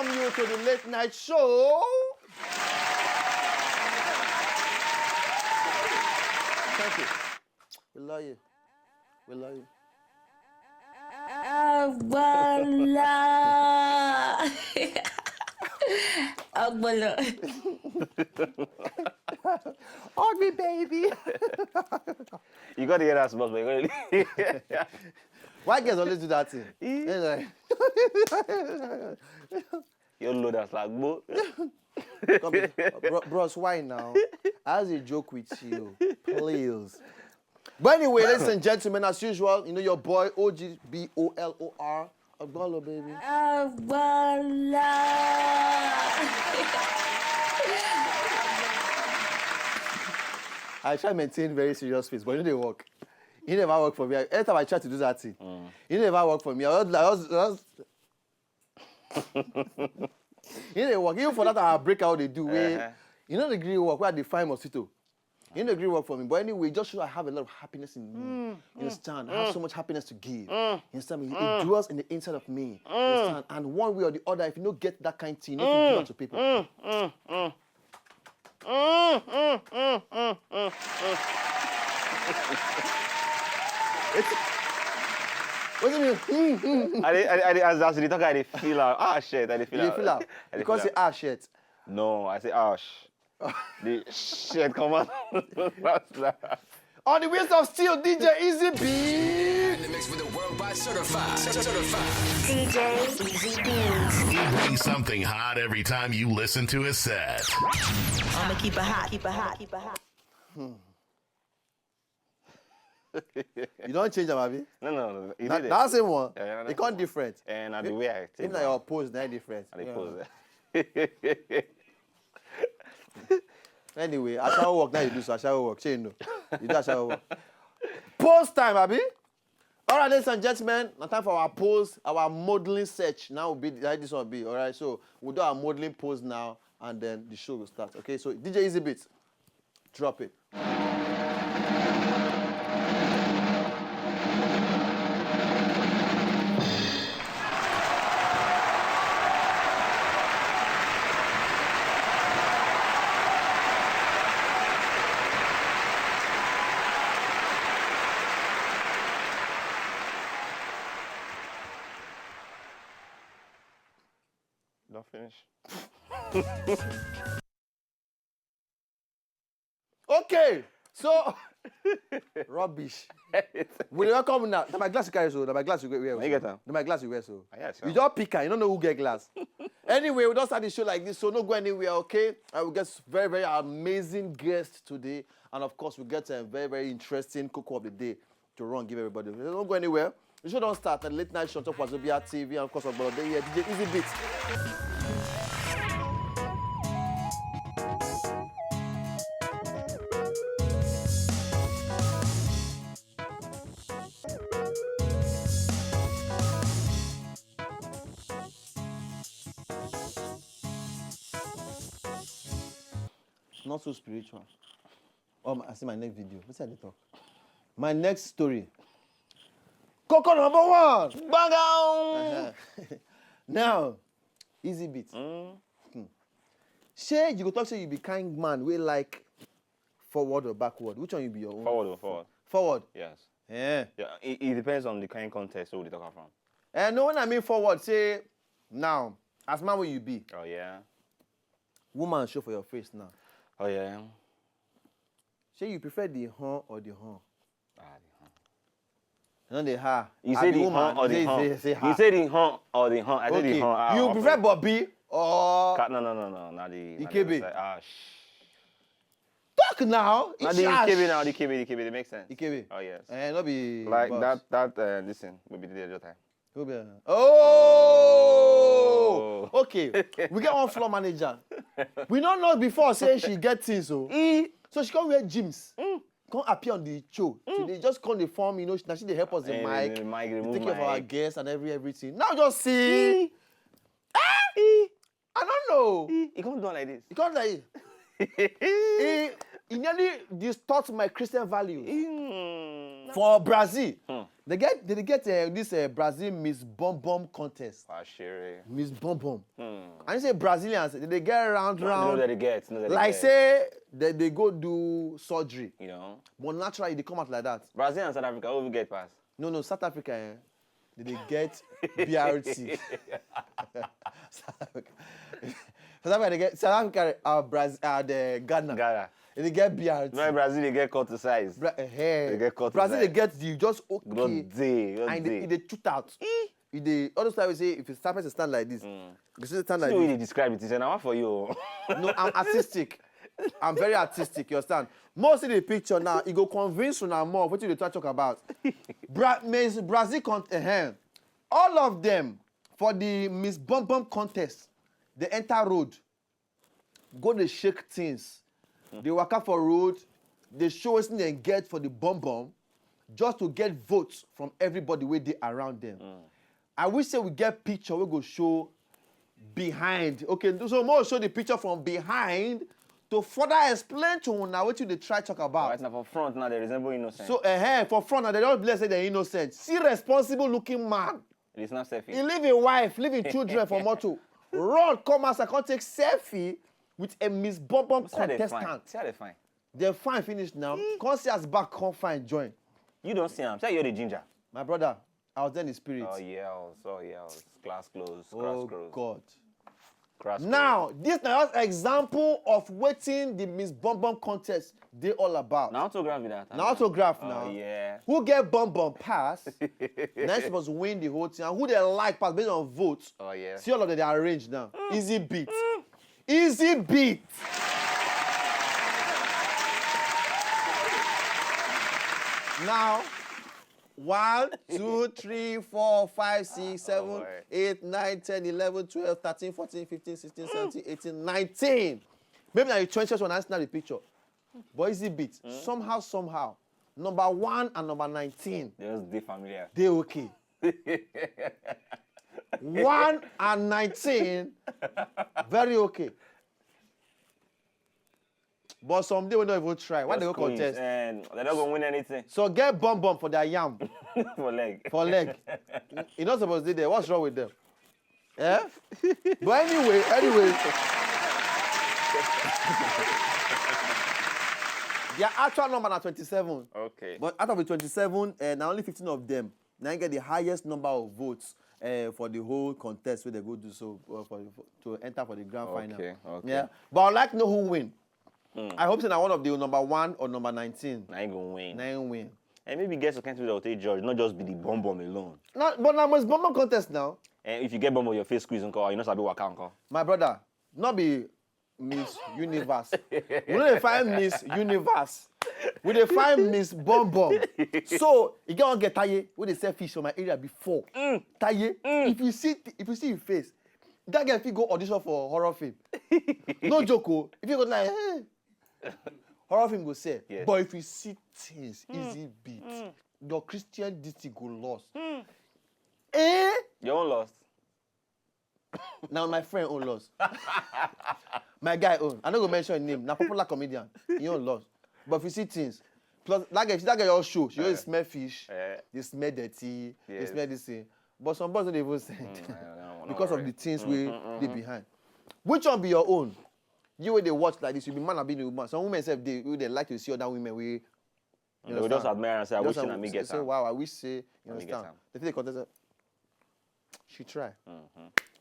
welcome you to the late night show. Thank you. We love you. We love you. Hug me, baby. You got to hear that smells, but you got to. Why guys always do that thing? You load us like, bro. Bros, why now? I was a joke with you, please. But anyway, ladies and gentlemen, as usual, you know your boy OGBOLOR. Agbolo, baby. I try to maintain very serious face, but it didn't work. It never worked for me. Every time I try to do that thing, it never worked for me. I was it didn't work. Even for that, I break out they do. You know the green work where they find mosquito. You know the green work for me. But anyway, just show I have a lot of happiness in me. You understand? I have so much happiness to give. You understand me? It dwells in the inside of me. You understand? And one way or the other, if you don't get that kind of thing, you don't give it to people. What do you mean? As the talk, I feel out. Ah, shit. I feel out. You feel out? Because you say shit. No, I say ash. The shit, come on. On the wheels of steel, DJ Easy B. In the mix with the worldwide certified. DJ Easy B. He brings something hot every time you listen to his set. I'ma keep it hot, keep it hot, keep it hot. You don't change them, Abby? No. That's the same one. Yeah, they can't different. And the way I even like your pose, they're different. I pose. Anyway, I shall work now. You do so. I shall work. You know, you do. I shall work. Pose time, Abby. All right, ladies and gentlemen, now time for our pose, our modeling search. Now will be like this one will be. All right, so we'll do our modeling pose now, and then the show will start. Okay, so DJ Easy Beats, drop it. Don't finish. Okay, so rubbish. We welcome now. Now my glass you carry so. Now my glass you wear. You get them? Now my glass you wear so. Yeah, sure. You don't pick her. You don't know who get glass. Anyway, we don't start the show like this, so don't go anywhere. Okay, I will get very very amazing guests today, and of course we get a very very interesting cocoa of the day to run give everybody. Don't go anywhere. The show don't start at late night show on top of Wazobia TV, and of course on here DJ Easy Beats. Not so spiritual. Oh, I see my next video. What's that they talk? My next story. Coco number one. Bang on. Now, Easy Beat. Say you go talk say you be kind man. We like forward or backward. Which one you be your own? Forward or forward? Forward. Yes. Yeah. Yeah. It depends on the kind of context who they talk from. And no, when I mean forward, say now, as man will you be? Oh yeah. Woman show for your face now. Oh yeah. Say you prefer the horn or the horn? Ah, the horn. Not the ha. You say the horn or the horn. You say the horn or the horn. I say the horn. You prefer Bobby or No. Not the Ikebe. Ah, Talk now. Not the Ikebe now. The Ikebe. It makes sense. Ikebe. Oh yes. And not be like boss. that. Listen, will be the other time. Oh! Okay. We get one floor manager. We don't know before say she get things so. So she come wear gyms. Come appear on the show. So they just come the form, you know, now she they help us the mic. They take care of our guests and everything. Now just see. I don't know. He can't do it like this. He can't like it. He nearly distorts my Christian values. For Brazil. They get this Brazil Miss Bom Bom contest. Miss Bom Bom. And you say Brazilians, they get round. No, that they get. Like say they go do surgery. You know. But naturally they come out like that. Brazil and South Africa, who will get past? No, South Africa, they get BRT. South Africa Brazil, the Ghana. They get BRT. No, Brazil, they get cut to size. They get cut to Brazil, size. they get the just okay. Good day. And they shoot out. All those times we say, if you start to stand like this, you see stand like this. this. You describe it. It's an hour for you. No, I'm artistic. I'm very artistic, you understand? Most of the picture now, it go convince you now more of what you try to talk about. Brazil all of them for the Miss Bum Bum contest, they enter road, go they shake things, they walk out for road, they show us they get for the bum bum, just to get votes from everybody where they around them. I wish say we get picture we go show behind. Okay, so more show the picture from behind to further explain to you now what you they try talk about. Right now for front now they resemble innocent. So for front now they don't bless say they're innocent. See responsible looking man. It is not selfie. He leave a wife, leave his children for moto. Run, come outside, come take selfie with a Miss Bum Bum contestant. See how they fine. They're fine finished now. Come see us back, come fine join. You don't see him. Say you're the ginger. My brother, I was there in the spirit. Oh yeah, class close, Oh cross close. God. Cross Now, this now is example of waiting the Miss Bum Bum contest they all about. Now autograph with that. Now autograph Oh, now. yeah. Who get Bum Bum pass, next supposed to win the whole thing. And who they like pass based on votes. Oh yeah. See all of them they arranged now. Easy beat. Easy beat. Now, 1, 2, 3, 4, 5, 6, 7, 8, 9, 10, 11, 12, 13, 14, 15, 16, 17, 18, 19. Maybe now you 20th one, that's not the picture. But easy beat. Somehow, number 1 and number 19. They familiar. They okay. 1 and 19, very okay. But someday we don't even try. Why they go contest? And they're not going to win anything. So get Bum Bum for their yam. For leg. For leg. You're not supposed to do that. What's wrong with them? Yeah? But anyway. Their actual number is 27. Okay. But out of the 27, now only 15 of them now get the highest number of votes for the whole contest where they go do so to enter for the grand final. Okay. Yeah. But I'd like to know who win. I hope that one of the number 1 or number 19. Now you going to win. Now you win. And maybe get some kind of take judge, not just be the Bum Bum alone. But now it's Bum Bum contest now. And if you get Bum Bum, your face squeeze and call, you know sabi work out. My brother, not be Miss Universe. We don't find Miss Universe. We dey find Miss Bum Bum. So you get one get Taye, we dey sell fish from my area before. Taye, if you see your face, that guy fit go audition for horror film. No joke, oh. If you go like, horror film go say. Yes. But if you see things, easy beat, your Christianity go lost. Your own lost. Now my friend own lost. My guy own. I don't go mention his name. Now popular comedian. He own lost. But if you see things, plus that guy all show. She always smell fish. They smell dirty. They Yes. smell this thing. But some boys don't even send because of the things we they behind. Which one be your own? You when they watch like this, you be man or be the woman. Some women say they like to see other women we. They will just admire and say, I wish Just I me get say, that. wow, I wish say you me understand. get am. They feel the contest. She try.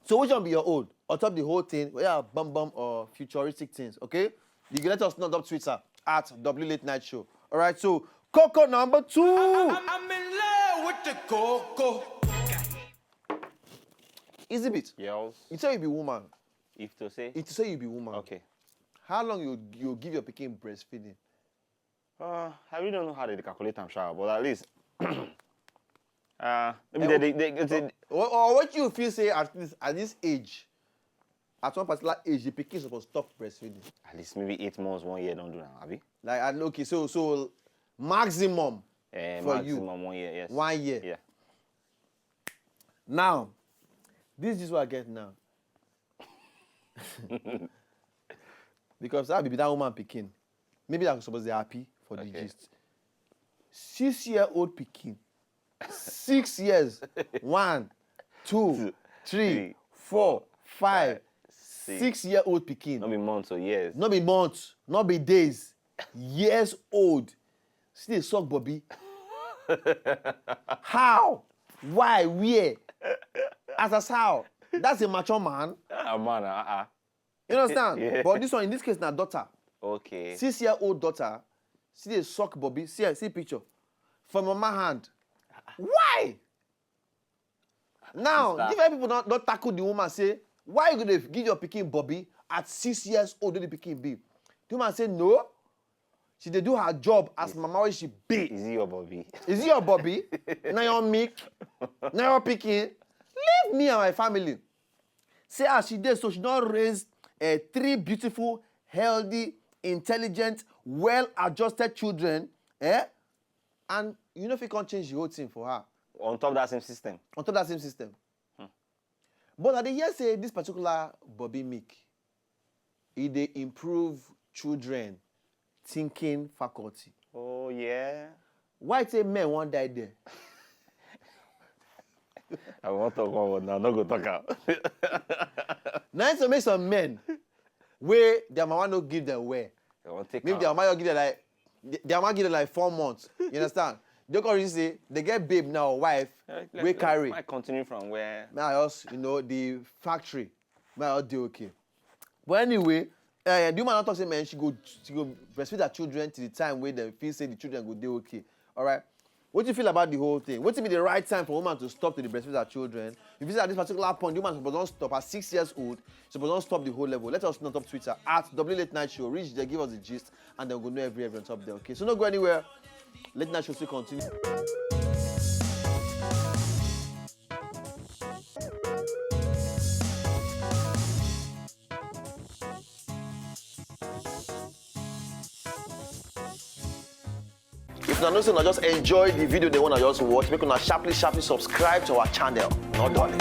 So which one be your own? On top the whole thing, whether Bum Bum or futuristic things, okay? You can let us know on Twitter at W Late Night Show. All right, so Coco number 2. I'm in love with the coco. Easy bit. Yes. You say you be woman. If to say. It say you be woman. Okay. How long you give your pikin breastfeeding? I really don't know how they calculate them, sure, but at least. Maybe they Or what you feel say at this age, at one particular age, the pikin is supposed to stop breastfeeding. at least maybe 8 months, 1 year, don't do that, Abi. Like, okay, so maximum for you. Maximum 1 year, yes. 1 year. Yeah. Now, this is what I get now. Because that be that woman pikin. Maybe I'm supposed to be happy for the gist. 6-year-old pikin. 6 years. 1, 2, 3, 4, 5, 6-year-old pikin. Not be months or years. Not be months, not be days. Years old. See they suck Bobby. How? Why? Where? As how? That's a mature man. Man, You understand? Yeah. But this one, in this case, now daughter. Okay. 6-year-old daughter. See they suck Bobby. See picture. From mama hand. Why? Now, Sister. different people don't tackle the woman say, why you gonna give your pikin Bobby at 6 years old when the pikin be? The woman say no. She dey do her job as mama wey she be. Is it your Bobby? Is it your Bobby? Now your milk? Now your pikin? Leave me and my family. Say as she did, so she don raise 3 beautiful, healthy, intelligent, well-adjusted children. And you know if you can't change the whole thing for her. On top of that same system. On top of that same system. But I dey hear say this particular Bobby milk, they improve children thinking faculty. Oh, yeah. Why say men won't die there? I want to talk about now. Not go talk out. Now to make some men where their mama no give them where. I want to take Maybe their mama give them like 4 months. You understand? They can really say they get babe now, wife, we carry. I continue from where? May I also, the factory. May I also do okay. But anyway, the woman not talk say man, she go breastfeed her children till the time where they feel say the children go do okay. All right. What do you feel about the whole thing? What would be the right time for a woman to stop to the breastfeed her children? If you see at this particular point, the woman supposed to stop at 6 years old. She supposed to stop the whole level. Let us know on top Twitter at Late Night Show. Reach there, give us the gist, and then we'll know every on top there. Okay. So don't go anywhere. Late Night Show still continue. If you not just enjoy the video they want to just watch, make una sharply subscribe to our channel. Not darling.